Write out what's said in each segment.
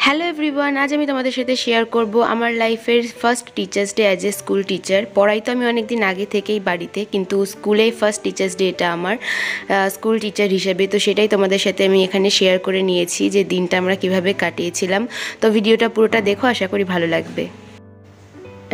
Hello everyone, আজ আমি তোমাদের সাথে শেয়ার করব আমার লাইফের first teachers day as a school teacher. পড়াই তো আমি অনেক দিন আগে থেকেই বাড়িতে, কিন্তু স্কুলে ফার্স্ট টিচার্স ডে এটা আমার স্কুল টিচার হিসেবে। তো সেটাই তোমাদের সাথে আমি এখানে শেয়ার করে নিয়েছি যে দিনটা আমরা কিভাবে কাটিয়েছিলাম। তো ভিডিওটা পুরোটা দেখো, আশা করি ভালো লাগবে।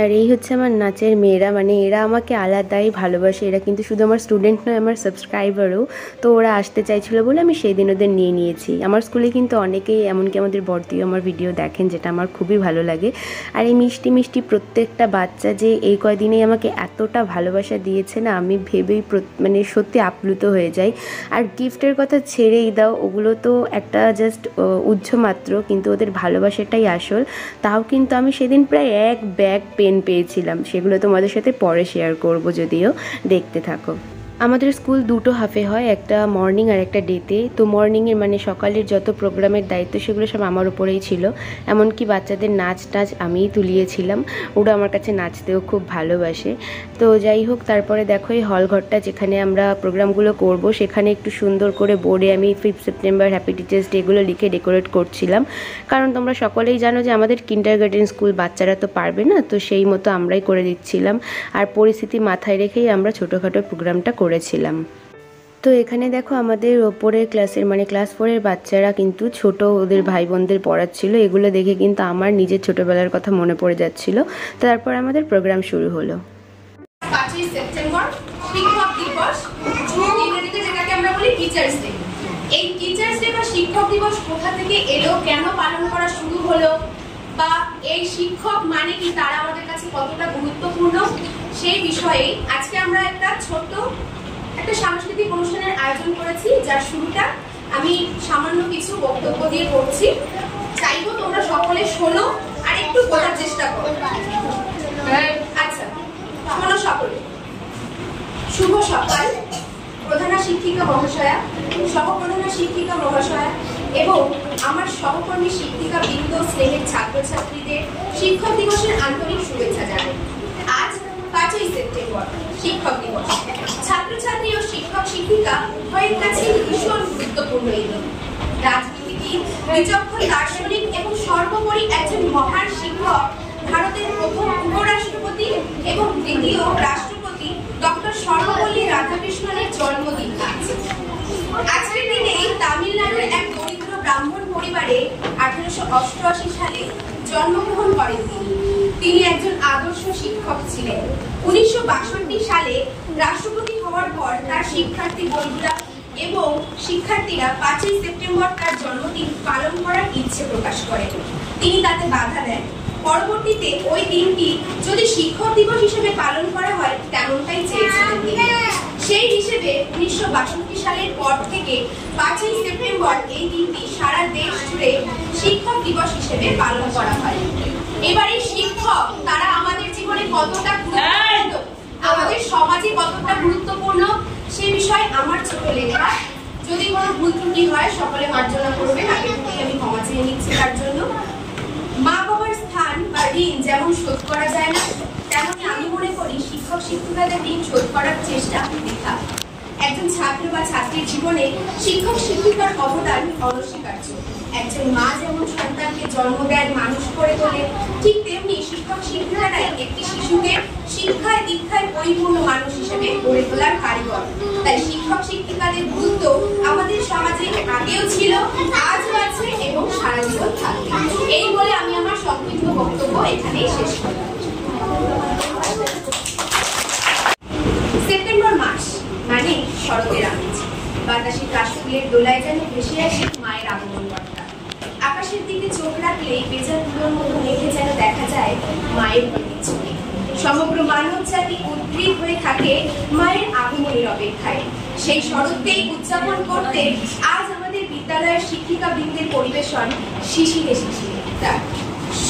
আর এই হচ্ছে আমার নাচের মেয়েরা, মানে এরা আমাকে আলাদাই ভালোবাসে। এরা কিন্তু শুধু আমার স্টুডেন্ট নয়, আমার সাবস্ক্রাইবারও। তো ওরা আসতে চাইছিল বলে আমি সেই দিন ওদের নিয়ে নিয়েছি। আমার স্কুলে কিন্তু অনেকেই, এমনকি আমাদের বর্দিও আমার ভিডিও দেখেন, যেটা আমার খুবই ভালো লাগে। আর এই মিষ্টি মিষ্টি প্রত্যেকটা বাচ্চা যে এই কয়দিনেই আমাকে এতটা ভালোবাসা দিয়েছে না, আমি ভেবেই মানে সত্যি আপ্লুত হয়ে যাই। আর গিফটের কথা ছেড়েই দাও, ওগুলো তো একটা জাস্ট উজ্জ মাত্র, কিন্তু ওদের ভালোবাসাটাই আসল। তাও কিন্তু আমি সেদিন প্রায় এক ব্যাগ পেন পেয়েছিলাম, সেগুলো তোমাদের সাথে পরে শেয়ার করব, যদিও দেখতে থাকো। আমাদের স্কুল দুটো হাফে হয়, একটা মর্নিং আর একটা ডেতে। তো মর্নিংয়ের মানে সকালের যত প্রোগ্রামের দায়িত্ব সেগুলো সব আমার উপরেই ছিল। এমনকি বাচ্চাদের নাচ টাচ আমিই তুলিয়েছিলাম। ওরা আমার কাছে নাচতেও খুব ভালোবাসে। তো যাই হোক, তারপরে দেখো এই হল ঘরটা যেখানে আমরা প্রোগ্রামগুলো করব, সেখানে একটু সুন্দর করে বোর্ডে আমি 5 সেপ্টেম্বর হ্যাপি টিচার্স ডে এগুলো লিখে ডেকোরেট করছিলাম। কারণ তোমরা সকলেই জানো যে আমাদের কিন্ডারগার্টেন স্কুল, বাচ্চারা তো পারবে না, তো সেই মতো আমরাই করে দিচ্ছিলাম। আর পরিস্থিতি মাথায় রেখেই আমরা ছোটোখাটো প্রোগ্রামটা করেছিলাম। তো এখানে দেখো আমাদের ওপরের ক্লাসের মানে ক্লাস 4-এর বাচ্চারা কিন্তু ছোট ওদের ভাই বোনদের পড়াচ্ছিল। এগুলো দেখে কিন্তু আমার নিজের ছোটবেলার কথা মনে পড়ে যাচ্ছিল। তারপর আমাদের প্রোগ্রাম শুরু হলো। 5ই সেপ্টেম্বর শিক্ষক দিবস, ইংরেজিতে যেটাকে আমরা বলি টিচার্স ডে। এই টিচার্স ডে বা শিক্ষক দিবস কোথা থেকে এলো, কেন পালন করা শুরু হলো, বা এই শিক্ষক মানে কি, তারা আমাদের কাছে কতটা গুরুত্বপূর্ণ, সেই বিষয়ে আজকে আমরা একটা সাংস্কৃতিক অনুষ্ঠানের আয়োজন করেছি, যার শুরুটা আমি সামান্য কিছু বক্তব্য দিয়ে করছি। চাইবো তোমরা সকলে শোনো আর একটু বোঝার চেষ্টা করো। আচ্ছা, শোনো সকলে। শুভ সকাল প্রধানা শিক্ষিকা মহাশয়া, সহপ্রধানা শিক্ষিকা মহাশয়া এবং আমার সহকর্মী শিক্ষিকা বৃন্দ, স্নেহের ছাত্রছাত্রীদের শিক্ষক দিবসের আন্তরিক শুভেচ্ছা জানাই। আজ 5ই সেপ্টেম্বর শিক্ষক দিবস। ছাত্রছাত্রী ও শিক্ষক শিক্ষিকা উভয়ের কাছে ভীষণ গুরুত্বপূর্ণ এই দিন। রাজনীতিবিদ, বিচক্ষণ দার্শনিক এবং সর্বোপরি একজন মহান শিক্ষক, ভারতের প্রথম উপরাষ্ট্রপতি এবং দ্বিতীয় রাষ্ট্রপতি ডক্টর সর্বপল্লী রাধাকৃষ্ণনের জন্মদিন আজ। আজকের দিনে তামিলনাড়ুর এক দরিদ্র ব্রাহ্মণ পরিবারে 1888 সালে জন্মগ্রহণ করেন তিনি একজন আদর্শ শিক্ষক ছিলেন। 1962 সালে রাষ্ট্রপতি হওয়ার পর তার শিক্ষার্থী বন্ধুরা এবং শিক্ষার্থীরা 5ই সেপ্টেম্বর তার জন্মদিন পালন করার ইচ্ছে প্রকাশ করেন। তিনি তাতে বাধা দেন। পরবর্তীতে ওই দিনটি যদি শিক্ষক দিবস হিসেবে পালন করা হয়, তেমনটাই চেয়েছিলেন তিনি। সেই হিসেবে 1962 সালের পর থেকে 5ই সেপ্টেম্বর এই দিনটি সারা দেশ জুড়ে শিক্ষক দিবস হিসেবে পালন করা হয়। এবারে শিক্ষক তারা আমাদের জীবনে কতটা গুরুত্বপূর্ণ, আমাদের সমাজে কতটা গুরুত্বপূর্ণ, সে বিষয়ে আমার ছোট লেখা। যদি কোনো ভুল ত্রুটি হয় সকলে মার্জনা করবেন, আগে থেকেই আমি ক্ষমা চেয়ে নিচ্ছি তার জন্য। মা বাবার স্থান বা ঋণ যেমন শোধ করা যায় না, তেমনি আমি মনে করি শিক্ষক শিক্ষিকাদের ঋণ শোধ করার চেষ্টা বৃথা। একজন ছাত্র বা ছাত্রীর জীবনে শিক্ষক শিক্ষিকার অবদান অনস্বীকার্য। একজন মা যেমন সন্তানকে জন্ম দেন, মানুষ করে তোলে, ঠিক তেমনি শিক্ষক শিক্ষিকারাই একটি শিশুকে শিক্ষায় দীক্ষায় পরিপূর্ণ মানুষ হিসেবে গড়ে তোলার কারিগর। তাই শিক্ষক শিক্ষিকাদের গুরুত্ব আমাদের সমাজে আগেও ছিল, আজও আছে এবং সারা জীবন থাকবে। এই বলে আমি আমার সংক্ষিপ্ত বক্তব্য এখানেই শেষ করলাম। সেপ্টেম্বর মাস মানে শরতের আমেজ। বাতাসে কাশফুলের দোলায় যেন ভেসে আসে মায়ের আগমন বার্তা। আকাশের দিকে চোখ রাখলেই বেজার তুলোর মতো মেঘে যেন দেখা যায় মায়ের প্রতিচ্ছবি। সমগ্র মানব জাতি উদ্গ্রীব হয়ে থাকে মায়ের আগমনের অপেক্ষায়। সেই শরৎকেই উদযাপন করতে আজ আমাদের বিদ্যালয়ের শিক্ষিকা বৃন্দের পরিবেশন শিশিরে শিশিরে।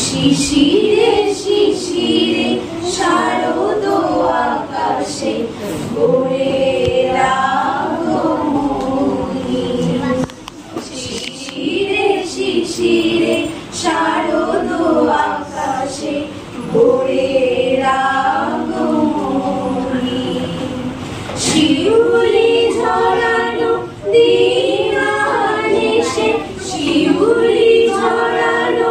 শিশিরে শিশিরে শারদ আকাশে ভোরের আগমনী, শিশিরে শিশিরে শারদ আকাশে ভোরের আগমনী, শিউলি ঝরানো দিন আনিসে, শিউলি ঝরানো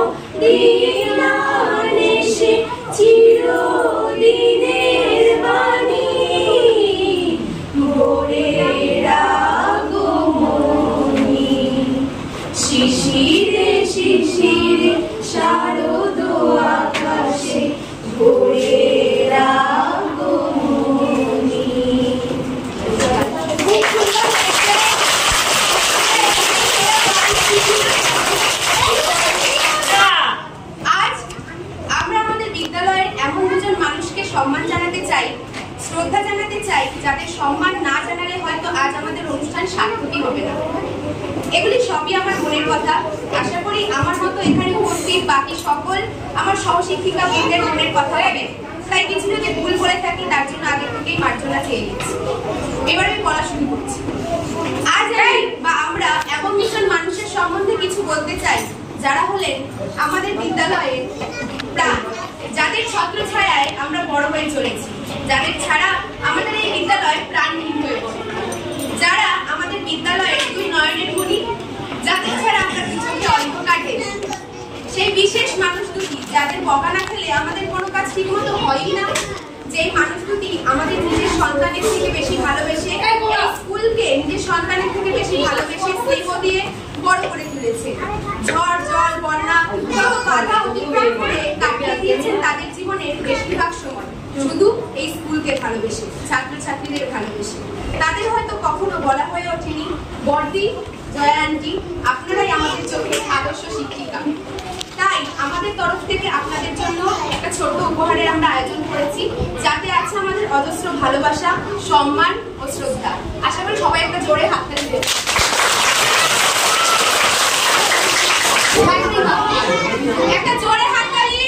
সকল আমার সহশিক্ষিকা বৃন্দের মনের কথা হবে, তাই কিছু যদি ভুল করে থাকি তার জন্য আগে থেকেই মার্জনা চেয়ে নিচ্ছি। এবার আমি পড়া শুরু করছি। আজ আমরা এমন ভীষণ মানুষের সম্বন্ধে কিছু বলতে চাই যারা হলেন আমাদের বিদ্যালয়ের প্রাণ, যাদের ছত্রছায়ায় আমরা বড় হয়ে চলেছি, যাদের ছাড়া আমাদের এই বিদ্যালয় প্রাণহীন হয়ে পড়ে, যারা আমাদের বিদ্যালয়ের দুই নয়নের মণি, যাদের ছাড়া আমরা চোখে অন্ধকার ঢেলে, সেই বিশেষ মানুষ দুটি যাদের বকা না খেলে আমাদের কোনো কাজ ঠিক মতো হয়ই না, যে মানুষ দুটি আমাদের নিজের সন্তানের থেকে বেশি ভালোবেসে, স্কুলকে নিজের সন্তানের থেকে বেশি ভালোবেসে স্নেহ দিয়ে বড় করে তুলেছে। ঝড় জল বন্যা সব বাধা অতিক্রম করে কাটিয়ে দিয়েছেন তাদের জীবনের বেশিরভাগ সময় শুধু এই স্কুলকে ভালোবেসে, ছাত্রছাত্রীদের ভালোবেসে। তাদের হয়তো কখনো বলা হয়ে ওঠেনি বর্দি, জয়া আন্টি, আপনারাই আমাদের চোখের আদর্শ শিক্ষিকা। তাই আমাদের তরফ থেকে আপনাদের জন্য একটা ছোট্ট উপহারের আমরা আয়োজন করেছি, যাতে আছে আমাদের অজস্র ভালোবাসা, সম্মান ও শ্রদ্ধা। আশা করি সবাই একটা জোরে হাততালি দেবেন। একটা জোরে হাততালি।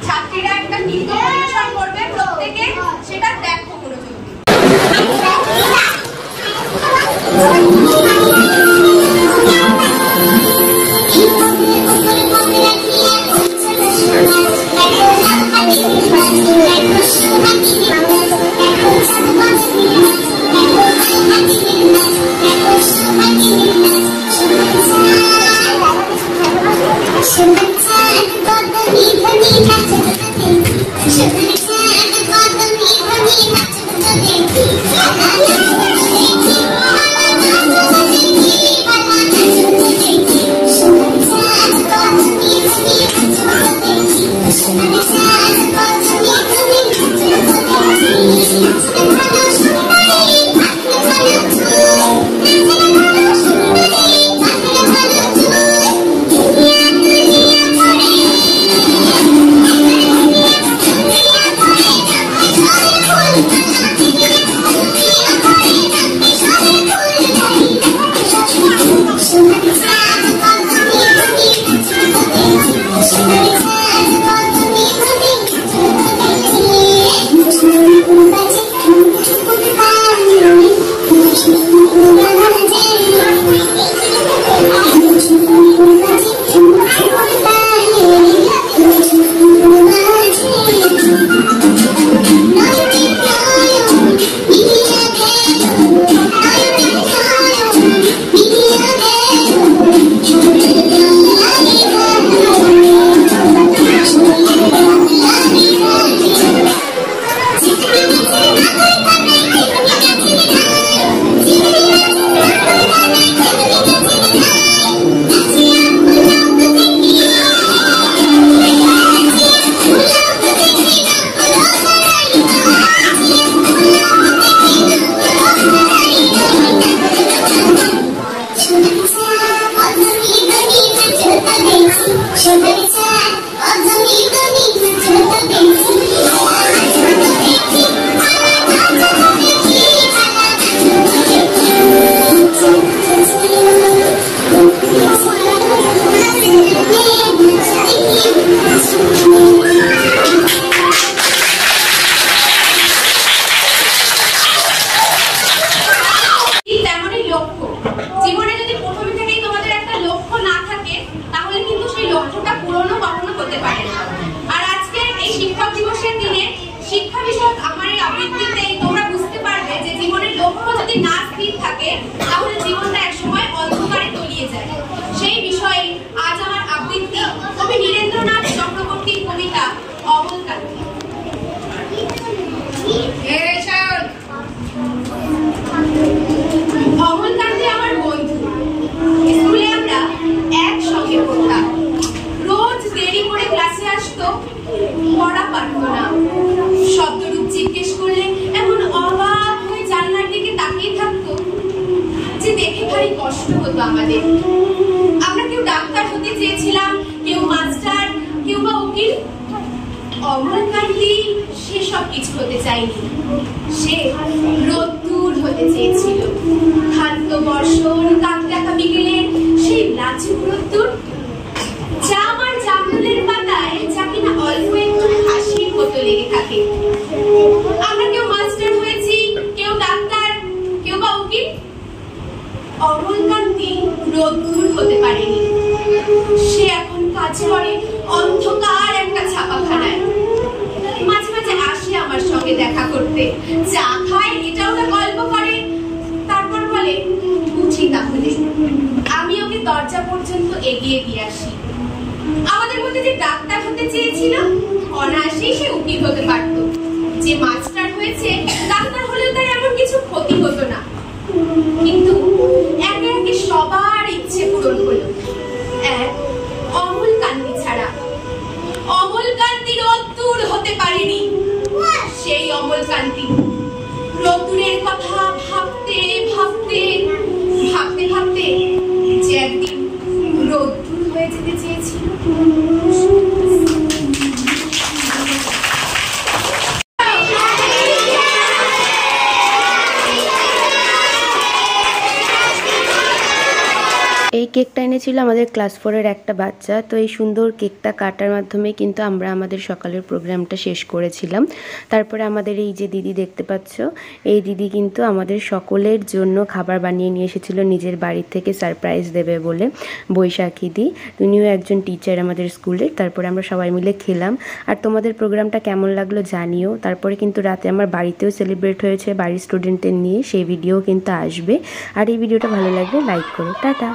ছাত্রীরা একটা নৃত্য পরিবেশন করবে প্রত্যেকে, সেটা দেখো মনোযোগ দিয়ে। আমরা কেউ ডাক্তার হতে চেয়েছিলাম, কেউ মাস্টার, কেউ বা উকিল, অমলকান্তি সেসব কিছু হতে চায়নি। সে রোদ্দুর হতে চেয়েছিল, ক্ষান্ত বর্ষণ, কাকটাকা বিকেলের সেই লাজুক রোদ্দুর, যা আমার জামরুলের পাতায় যা কিনা অল্প একটু হাসির মতো লেগে থাকে। আমরা কেউ মাস্টার হয়েছি, কেউ ডাক্তার, কেউ বা উকিল। অমলকান্তি রোদ্দুর হতে পারেনি। সে এখন কাজ করে অন্ধকার একটা ছাপাখানায়। মাঝে মাঝে আসে আমার সঙ্গে দেখা করতে, চা খায়, এটা ওটা গল্প করে, তারপর বলে উঠি তাহলে। আমি ওকে দরজা পর্যন্ত এগিয়ে দিয়ে আসি। আমাদের মধ্যে যে ডাক্তার হতে চেয়েছিল, অনায়াসেই সে উকিল হতে পারত। যে মাস্টার হয়েছে, ডাক্তার হলেও তার এমন কিছু ক্ষতি হতো না। কিন্তু একে একে সবার ইচ্ছে পূরণ হলো, এক অমলকান্তি ছাড়া। অমলকান্তি রোদ্দুর হতে পারেনি। সেই অমলকান্তি রোদ্দুরের কথা ভাবতে ভাবতে ভাবতে ভাবতে যে একদিন রোদ্দুর হয়ে যেতে চেয়েছিল। এই কেকটা এনেছিল আমাদের ক্লাস 4-এর একটা বাচ্চা। তো এই সুন্দর কেকটা কাটার মাধ্যমে কিন্তু আমরা আমাদের সকালের প্রোগ্রামটা শেষ করেছিলাম। তারপরে আমাদের এই যে দিদি দেখতে পাচ্ছ, এই দিদি কিন্তু আমাদের সকলের জন্য খাবার বানিয়ে নিয়ে এসেছিল নিজের বাড়ি থেকে, সারপ্রাইজ দেবে বলে। বৈশাখী দি, উনিও একজন টিচার আমাদের স্কুলের। তারপরে আমরা সবাই মিলে খেলাম। আর তোমাদের প্রোগ্রামটা কেমন লাগলো জানিও। তারপরে কিন্তু রাতে আমার বাড়িতেও সেলিব্রেট হয়েছে বাড়ির স্টুডেন্টদের নিয়ে, সেই ভিডিও কিন্তু আসবে। আর এই ভিডিওটা ভালো লাগলে লাইক করো। টাটা।